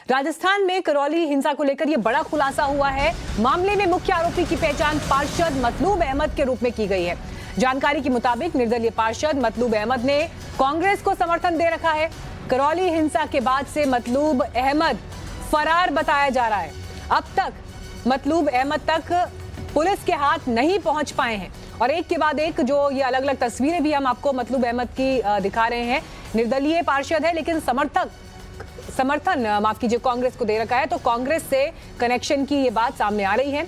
राजस्थान में करौली हिंसा को लेकर यह बड़ा खुलासा हुआ है। मामले में मुख्य आरोपी की पहचान पार्षद मतलूब अहमद के रूप में की गई है। जानकारी के मुताबिक निर्दलीय पार्षद मतलूब अहमद ने कांग्रेस को समर्थन दे रखा है। करौली हिंसा के बाद से मतलूब अहमद फरार बताया जा रहा है। अब तक मतलूब अहमद तक पुलिस के हाथ नहीं पहुंच पाए हैं और एक के बाद एक जो ये अलग अलग तस्वीरें भी हम आपको मतलूब अहमद की दिखा रहे हैं। निर्दलीय पार्षद है लेकिन समर्थन माफ कीजिए कांग्रेस को दे रखा है, तो कांग्रेस से कनेक्शन की ये बात सामने आ रही है।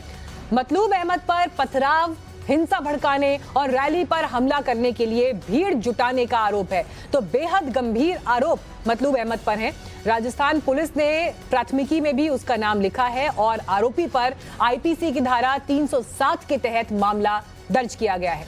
मतलूब अहमद पर पथराव, हिंसा भड़काने और रैली पर हमला करने के लिए भीड़ जुटाने का आरोप है, तो बेहद गंभीर आरोप मतलूब अहमद पर है। राजस्थान पुलिस ने प्राथमिकी में भी उसका नाम लिखा है और आरोपी पर आईपीसी की धारा 307 के तहत मामला दर्ज किया गया है।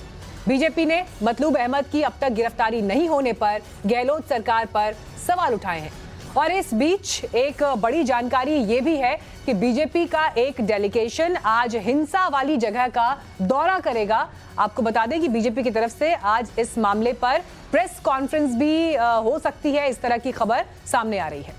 बीजेपी ने मतलूब अहमद की अब तक गिरफ्तारी नहीं होने पर गहलोत सरकार पर सवाल उठाए हैं। और इस बीच एक बड़ी जानकारी ये भी है कि बीजेपी का एक डेलीगेशन आज हिंसा वाली जगह का दौरा करेगा। आपको बता दें कि बीजेपी की तरफ से आज इस मामले पर प्रेस कॉन्फ्रेंस भी हो सकती है, इस तरह की खबर सामने आ रही है।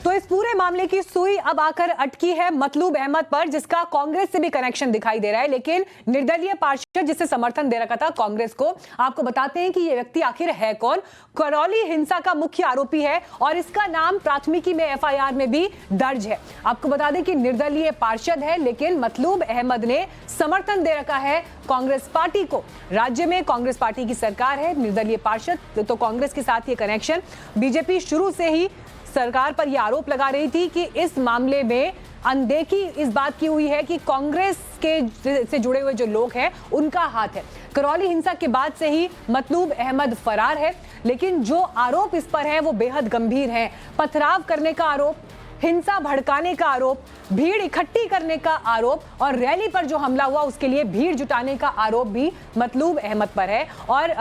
तो इस पूरे मामले की सुई अब आकर अटकी है मतलूब अहमद पर, जिसका कांग्रेस से भी कनेक्शन दिखाई दे रहा है। लेकिन निर्दलीय पार्षद जिसे समर्थन दे रखा था कांग्रेस को, आपको बताते हैं कि यह व्यक्ति आखिर है कौन। करौली हिंसा का मुख्य आरोपी है और इसका नाम प्राथमिकी में एफआईआर में भी दर्ज है। आपको बता दें कि निर्दलीय पार्षद है लेकिन मतलूब अहमद ने समर्थन दे रखा है कांग्रेस पार्टी को। राज्य में कांग्रेस पार्टी की सरकार है, निर्दलीय पार्षद तो कांग्रेस के साथ ये कनेक्शन। बीजेपी शुरू से ही सरकार पर यह आरोप लगा रही थी कि इस मामले में अनदेखी इस बात की हुई है कि कांग्रेस के से जुड़े हुए जो लोग हैं उनका हाथ है। करौली हिंसा के बाद से ही मतलूब अहमद फरार है, लेकिन जो आरोप इस पर है वो बेहद गंभीर है। पथराव करने का आरोप, हिंसा भड़काने का आरोप, भीड़ इकट्ठी करने का आरोप और रैली पर जो हमला हुआ उसके लिए भीड़ जुटाने का आरोप भी मतलूब अहमद पर है। और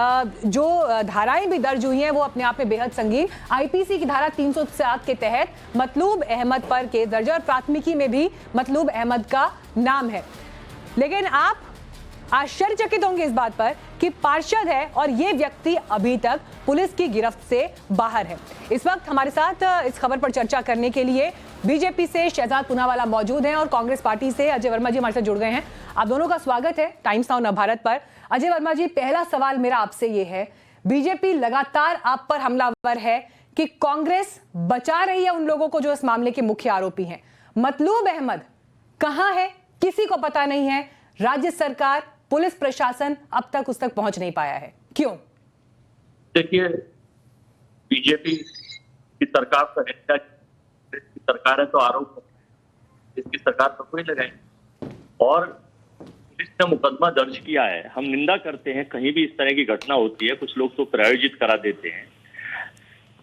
जो धाराएं भी दर्ज हुई हैं वो अपने आप में बेहद संगीन। आईपीसी की धारा 307 के तहत मतलूब अहमद पर केस दर्ज है और प्राथमिकी में भी मतलूब अहमद का नाम है। लेकिन आप आश्चर्यचकित होंगे इस बात पर कि पार्षद है और ये व्यक्ति अभी तक पुलिस की गिरफ्त से बाहर है। इस वक्त हमारे साथ इस खबर पर चर्चा करने के लिए बीजेपी से शहजाद पूनावाला मौजूद हैं और कांग्रेस पार्टी से अजय वर्मा जी हमारे साथ जुड़ गए हैं। आप दोनों का स्वागत है टाइम्स नाउ नवभारत पर। अजय वर्मा जी, पहला सवाल मेरा आपसे ये है, बीजेपी लगातार आप पर हमलावर है कि कांग्रेस बचा रही है उन लोगों को जो इस मामले के मुख्य आरोपी हैं। मतलूब अहमद कहां है, किसी को पता नहीं है। राज्य सरकार, पुलिस प्रशासन अब तक उस तक पहुंच नहीं पाया है, क्यों? देखिए, बीजेपी की सरकार तो है, सरकार है तो आरोप इसकी सरकार पर कोई लगाए और पुलिस ने मुकदमा दर्ज किया है। हम निंदा करते हैं कहीं भी इस तरह की घटना होती है, कुछ लोग तो प्रायोजित करा देते हैं।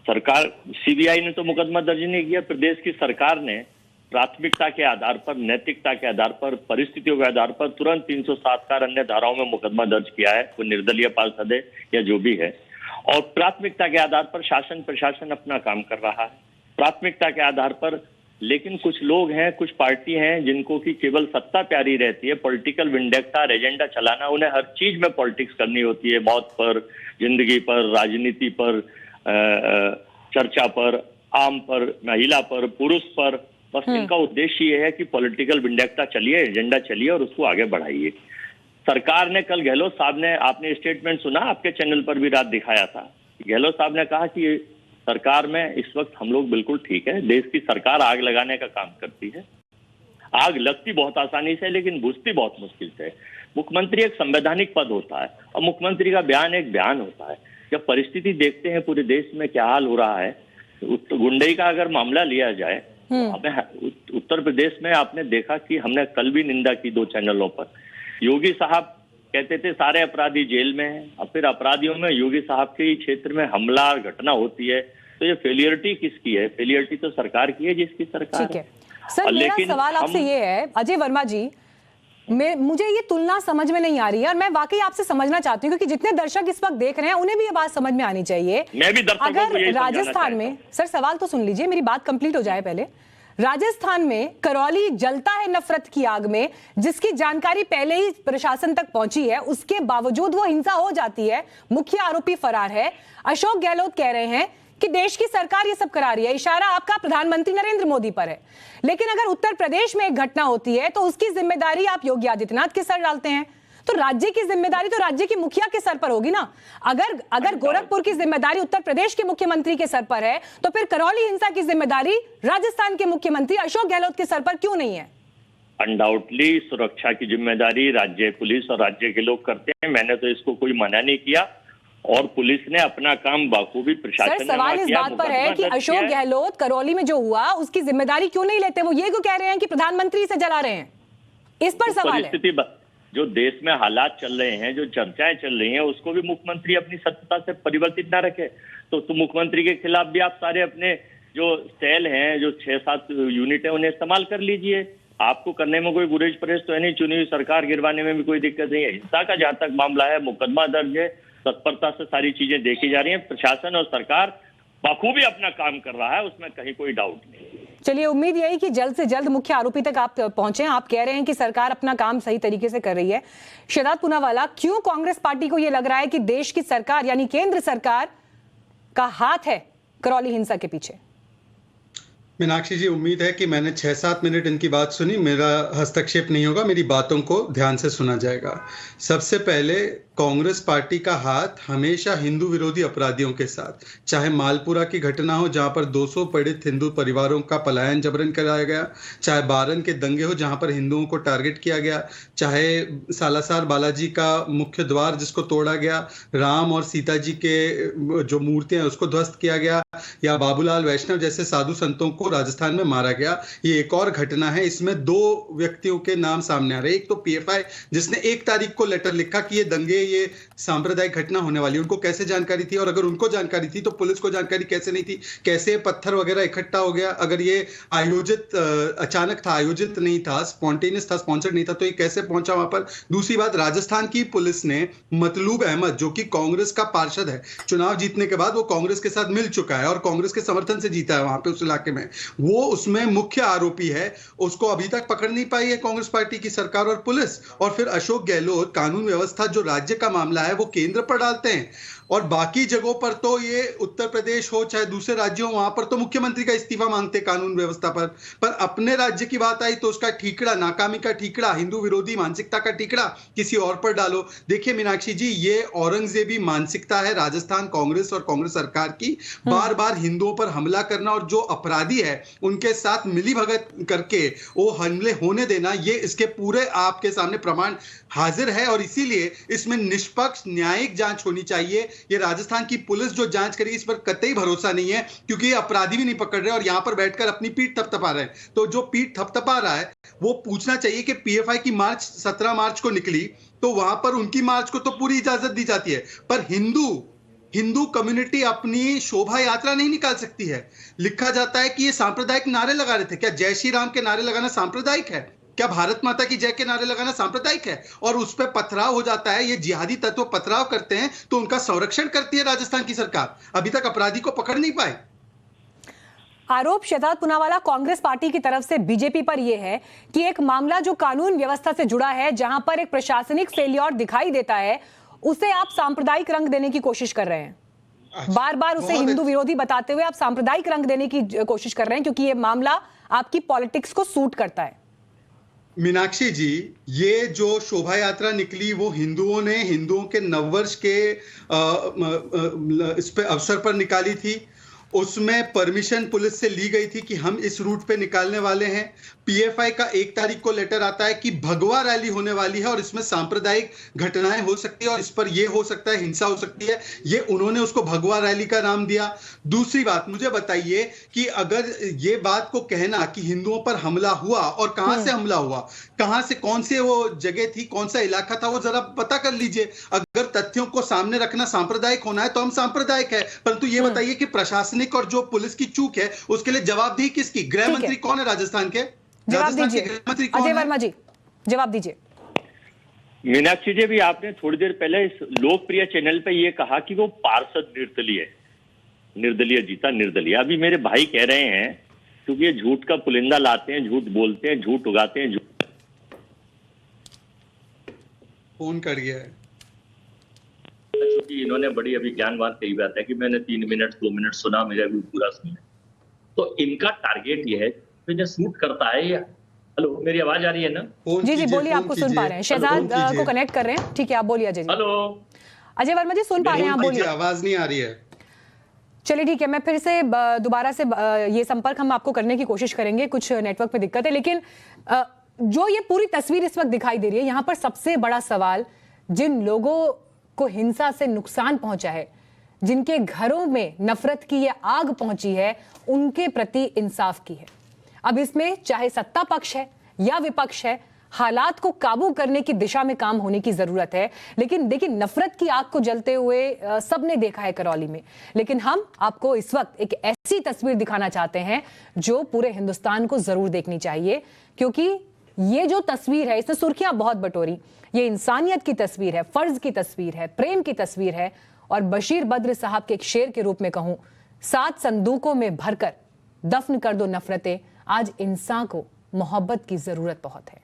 सरकार, सीबीआई ने तो मुकदमा दर्ज नहीं किया, प्रदेश की सरकार ने प्राथमिकता के आधार पर, नैतिकता के आधार पर, परिस्थितियों के आधार पर तुरंत 307 का अन्य धाराओं में मुकदमा दर्ज किया है। वो निर्दलीय पार्षद है या जो भी है, और प्राथमिकता के आधार पर शासन प्रशासन अपना काम कर रहा है, प्राथमिकता के आधार पर। लेकिन कुछ लोग हैं, कुछ पार्टी हैं जिनको की केवल सत्ता प्यारी रहती है, पॉलिटिकल विंडेक्टा एजेंडा चलाना, उन्हें हर चीज में पॉलिटिक्स करनी होती है, मौत पर, जिंदगी पर, राजनीति पर, चर्चा पर, आम पर, महिला पर, पुरुष पर। बस इनका उद्देश्य ये है कि पॉलिटिकल विंडेक्टा चलिए, एजेंडा चलिए और उसको आगे बढ़ाइए। सरकार ने कल गहलोत साहब ने, आपने स्टेटमेंट सुना, आपके चैनल पर भी रात दिखाया था, गहलोत साहब ने कहा कि सरकार में इस वक्त हम लोग बिल्कुल ठीक है। देश की सरकार आग लगाने का काम करती है, आग लगती बहुत आसानी से लेकिन बुझती बहुत मुश्किल से। मुख्यमंत्री एक संवैधानिक पद होता है और मुख्यमंत्री का बयान एक बयान होता है। जब परिस्थिति देखते हैं पूरे देश में क्या हाल हो रहा है, गुंडई का अगर मामला लिया जाए, उत्तर प्रदेश में आपने देखा कि हमने कल भी निंदा की 2 चैनलों पर। योगी साहब कहते थे सारे अपराधी जेल में हैं, और फिर अपराधियों में योगी साहब के क्षेत्र में हमला घटना होती है, तो ये फेलियरिटी किसकी है? फेलियरिटी तो सरकार की है, जिसकी सरकार है। सर, मेरा सवाल आपसे ये है अजय वर्मा जी, मुझे ये तुलना समझ में नहीं आ रही है और मैं वाकई आपसे समझना चाहती हूँ, क्योंकि जितने दर्शक इस वक्त देख रहे हैं उन्हें भी ये बात समझ में आनी चाहिए। मैं भी दर्शकों को यही अगर राजस्थान में, सर सवाल तो सुन लीजिए, मेरी बात कंप्लीट हो जाए पहले। राजस्थान में करौली जलता है नफरत की आग में, जिसकी जानकारी पहले ही प्रशासन तक पहुंची है, उसके बावजूद वो हिंसा हो जाती है। मुख्य आरोपी फरार है। अशोक गहलोत कह रहे हैं कि देश की सरकार ये सब करा रही है। इशारा आपका प्रधानमंत्री नरेंद्र मोदी पर है। लेकिन अगर उत्तर प्रदेश में एक घटना होती है तो उसकी जिम्मेदारी आप योगी आदित्यनाथ के सर डालते हैं, तो राज्य की जिम्मेदारी तो राज्य की मुखिया के सर पर होगी ना। अगर गोरखपुर की जिम्मेदारी उत्तर प्रदेश के मुख्यमंत्री के सर पर है, तो फिर करौली हिंसा की जिम्मेदारी राजस्थान के मुख्यमंत्री अशोक गहलोत के सर पर क्यों नहीं है? अनडाउटली सुरक्षा की जिम्मेदारी राज्य पुलिस और राज्य के लोग करते हैं। मैंने तो इसको कोई मना नहीं किया और पुलिस ने अपना काम बाखूबी प्रशासन ने सवाल इस बात पर है कि अशोक गहलोत करौली में जो हुआ उसकी जिम्मेदारी क्यों नहीं लेते? वो ये क्यों कह रहे हैं कि प्रधानमंत्री से जला रहे हैं? इस पर सवाल है। जो देश में हालात चल रहे हैं, जो चर्चाएं चल रही हैं, उसको भी मुख्यमंत्री अपनी सत्ता से परिवर्तित ना रखे। तो मुख्यमंत्री के खिलाफ भी आप सारे अपने जो सेल हैं, जो 6-7 यूनिट है, उन्हें इस्तेमाल कर लीजिए। आपको करने में कोई गुरेज परहेज तो है नहीं। चुनी हुई सरकार गिरवाने में भी कोई दिक्कत नहीं है। हिंसा का जहां तक मामला है, मुकदमा दर्ज है, तत्परता से सारी चीजें देखी जा रही हैं। प्रशासन और सरकार बखूबी अपना काम कर रहा है, उसमें कहीं कोई डाउट नहीं। चलिए, उम्मीद यही कि जल्द से जल्द मुख्य आरोपी तक आप पहुंचे। आप कह रहे हैं कि सरकार अपना काम सही तरीके से कर रही है। शहजाद पूनावाला, क्यों कांग्रेस पार्टी को यह लग रहा है कि देश की सरकार यानी केंद्र सरकार का हाथ है करौली हिंसा के पीछे? मीनाक्षी जी, उम्मीद है कि मैंने 6-7 मिनट इनकी बात सुनी। मेरा हस्तक्षेप नहीं होगा, मेरी बातों को ध्यान से सुना जाएगा। सबसे पहले, कांग्रेस पार्टी का हाथ हमेशा हिंदू विरोधी अपराधियों के साथ, चाहे मालपुरा की घटना हो जहां पर 200 पीड़ित हिंदू परिवारों का पलायन जबरन कराया गया, चाहे बारन के दंगे हो जहां पर हिंदुओं को टारगेट किया गया, चाहे सालासर बालाजी का मुख्य द्वार जिसको तोड़ा गया, राम और सीता जी के जो मूर्तियां हैं उसको ध्वस्त किया गया, या बाबूलाल वैष्णव जैसे साधु संतों को राजस्थान में मारा गया। ये एक और घटना है। इसमें 2 व्यक्तियों के नाम सामने आ रहे हैं। एक तो पीएफआई जिसने 1 तारीख को लेटर लिखा कि ये दंगे, ये सांप्रदायिक घटना होने वाली है। उनको कैसे जानकारी थी? और अगर उनको जानकारी थी तो पुलिस को जानकारी कैसे नहीं थी? कैसे पत्थर वगैरह इकट्ठा हो गया? अगर ये आयोजित अचानक था, आयोजित नहीं था, स्पॉन्टेनियस था, स्पॉन्सर्ड नहीं था, तो ये कैसे पहुंचा वहां पर? दूसरी बात, राजस्थान की पुलिस ने मतलूब अहमद, जो कि कांग्रेस का पार्षद है, चुनाव जीतने के बाद वो कांग्रेस के साथ मिल चुका है और कांग्रेस के समर्थन से जीता है वहां पे उस इलाके में, वो उसमें मुख्य आरोपी है। उसको अभी तक पकड़ नहीं पाई है कांग्रेस पार्टी की सरकार और पुलिस। और फिर अशोक गहलोत कानून व्यवस्था जो राज्य का मामला है वो केंद्र पर डालते हैं, और बाकी जगहों पर तो ये उत्तर प्रदेश हो चाहे दूसरे राज्य हो, वहां पर तो मुख्यमंत्री का इस्तीफा मांगते कानून व्यवस्था पर अपने राज्य की बात आई तो उसका ठीकरा, नाकामी का ठीकरा, हिंदू विरोधी मानसिकता का ठीकरा किसी और पर डालो। देखिए मीनाक्षी जी, ये औरंगजेबी मानसिकता है राजस्थान कांग्रेस और कांग्रेस सरकार की। बार बार हिंदुओं पर हमला करना और जो अपराधी है उनके साथ मिलीभगत करके वो हमले होने देना, ये इसके पूरे आपके सामने प्रमाण हाजिर है। और इसीलिए इसमें निष्पक्ष न्यायिक जांच होनी चाहिए। ये राजस्थान की पुलिस जो जांच करेगी इस पर कतई भरोसा नहीं है, क्योंकि ये अपराधी भी नहीं पकड़ रहे और यहां पर बैठकर अपनी पीठ थपथपा रहे हैं। तो जो पीठ थपथपा रहा है वो पूछना चाहिए कि पीएफआई की मार्च 17 मार्च को निकली तो वहां पर उनकी मार्च को तो पूरी इजाजत दी जाती है, पर हिंदू कम्युनिटी अपनी शोभा यात्रा नहीं निकाल सकती है। लिखा जाता है कि ये सांप्रदायिक नारे लगा रहे थे। क्या जय श्री राम के नारे लगाना सांप्रदायिक है? क्या भारत माता की जय के नारे लगाना सांप्रदायिक है? और उस पर पथराव हो जाता है, ये जिहादी तत्व पथराव करते हैं तो उनका संरक्षण करती है राजस्थान की सरकार। अभी तक अपराधी को पकड़ नहीं पाए। आरोप शहजाद पूनावाला कांग्रेस पार्टी की तरफ से बीजेपी पर यह है कि एक मामला जो कानून व्यवस्था से जुड़ा है, जहां पर एक प्रशासनिक फेल्योर दिखाई देता है, उसे आप सांप्रदायिक रंग देने की कोशिश कर रहे हैं। बार बार उसे हिंदू विरोधी बताते हुए आप सांप्रदायिक रंग देने की कोशिश कर रहे हैं, क्योंकि यह मामला आपकी पॉलिटिक्स को सूट करता है। मीनाक्षी जी, ये जो शोभा यात्रा निकली वो हिंदुओं के नववर्ष के इस पे अवसर पर निकाली थी। उसमें परमिशन पुलिस से ली गई थी कि हम इस रूट पे निकालने वाले हैं। पीएफआई का 1 तारीख को लेटर आता है कि भगवा रैली होने वाली है और इसमें सांप्रदायिक घटनाएं हो सकती है और इस पर यह हो सकता है, हिंसा हो सकती है। ये उन्होंने उसको भगवा रैली का नाम दिया। दूसरी बात, मुझे बताइए कि अगर ये बात को कहना कि हिंदुओं पर हमला हुआ और कहां से हमला हुआ, कहां से, कौन से वो जगह थी, कौन सा इलाका था, वो जरा पता कर लीजिए। अगर तथ्यों को सामने रखना सांप्रदायिक होना है तो हम सांप्रदायिक है, परंतु ये बताइए कि प्रशासनिक और जो पुलिस की चूक है उसके लिए जवाबदेही किसकी? गृह मंत्री कौन है राजस्थान के? जवाब दीजिए अजय वर्मा जी, जवाब दीजिए। मीनाक्षी जी, भी आपने थोड़ी देर पहले इस लोकप्रिय चैनल पे ये कहा कि वो पार्षद निर्दलीय जीता, निर्दलीय। अभी मेरे भाई कह रहे हैं क्योंकि ये झूठ का पुलिंदा लाते हैं, झूठ बोलते हैं, झूठ उगाते हैं, झूठ। फोन कर गया है। क्योंकि इन्होंने बड़ी अभी ज्ञानवान कही बात है कि मैंने 3 मिनट 2 मिनट सुना, मेरा भी पूरा सुना। तो इनका टारगेट ये है कि जो शूट करता है ये। हेलो, मेरी आवाज आ रही है ना? जी जी बोलिए, आपको सुन पा रहे हैं। शहजाद को कनेक्ट कर रहे हैं, ठीक है, आप बोलिए अजय जी। हेलो अजय वर्मा जी सुन पा रहे हैं, आप बोलिए। आवाज नहीं आ रही है। चलिए ठीक है, मैं फिर से दोबारा से ये संपर्क हम आपको करने की कोशिश करेंगे, कुछ नेटवर्क में दिक्कत है। लेकिन जो ये पूरी तस्वीर इस वक्त दिखाई दे रही है, यहाँ पर सबसे बड़ा सवाल जिन लोगों को हिंसा से नुकसान पहुंचा है, जिनके घरों में नफरत की ये आग पहुंची है, उनके प्रति इंसाफ की है। अब इसमें चाहे सत्ता पक्ष है या विपक्ष है, हालात को काबू करने की दिशा में काम होने की जरूरत है। लेकिन देखिए, नफरत की आग को जलते हुए सबने देखा है करौली में। लेकिन हम आपको इस वक्त एक ऐसी तस्वीर दिखाना चाहते हैं जो पूरे हिंदुस्तान को जरूर देखनी चाहिए, क्योंकि ये जो तस्वीर है इसने सुर्खियां बहुत बटोरी। ये इंसानियत की तस्वीर है, फर्ज की तस्वीर है, प्रेम की तस्वीर है। और बशीर बद्र साहब के एक शेर के रूप में कहूं, 7 संदूकों में भरकर दफन कर दो नफरतें, आज इंसान को मोहब्बत की जरूरत बहुत है।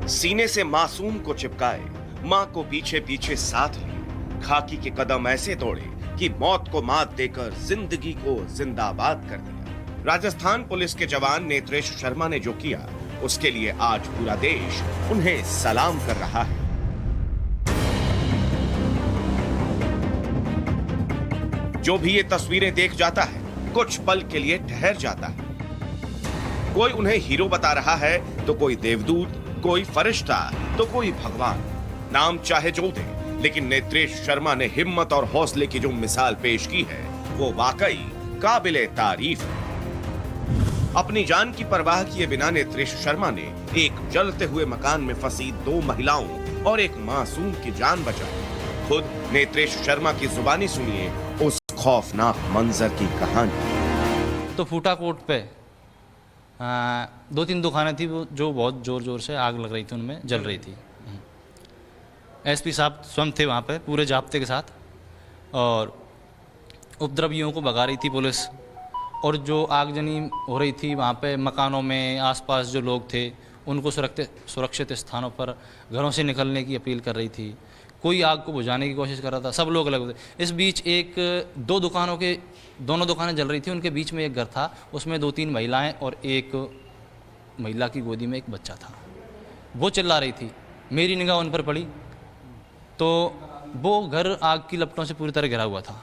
सीने से मासूम को चिपकाए, मां को पीछे पीछे साथ लिए, खाकी के कदम ऐसे दौड़े कि मौत को मात देकर जिंदगी को जिंदाबाद कर दिया। राजस्थान पुलिस के जवान नेत्रेश शर्मा ने जो किया, उसके लिए आज पूरा देश उन्हें सलाम कर रहा है। जो भी ये तस्वीरें देख जाता है, कुछ पल के लिए ठहर जाता है। कोई उन्हें हीरो बता रहा है, तो कोई देवदूत, कोई फरिश्ता, तो कोई भगवान। नाम चाहे जो दे, लेकिन नेत्रेश शर्मा ने हिम्मत और हौसले की जो मिसाल पेश की है, वो वाकई काबिले तारीफ है। अपनी जान की परवाह किए बिना नेत्रेश शर्मा ने एक जलते हुए मकान में फंसी 2 महिलाओं और एक मासूम की जान बचाई। खुद नेत्रेश शर्मा की जुबानी सुनिए उस खौफनाक मंजर की कहानी। तो फूटाकोट पे 2-3 दुकानें थी जो बहुत जोर जोर से आग लग रही थी, उनमें जल रही थी। एसपी साहब स्वयं थे वहाँ पे पूरे जाब्ते के साथ, और उपद्रवियों को भगा रही थी पुलिस। और जो आगजनी हो रही थी वहाँ पे मकानों में आसपास जो लोग थे, उनको सुरक्षित स्थानों पर घरों से निकलने की अपील कर रही थी। कोई आग को बुझाने की कोशिश कर रहा था, सब लोग अलग थे। इस बीच दोनों दुकानें जल रही थी, उनके बीच में एक घर था, उसमें 2-3 महिलाएं और एक महिला की गोदी में एक बच्चा था। वो चिल्ला रही थी, मेरी निगाह उन पर पड़ी तो वो घर आग की लपटों से पूरी तरह घिरा हुआ था।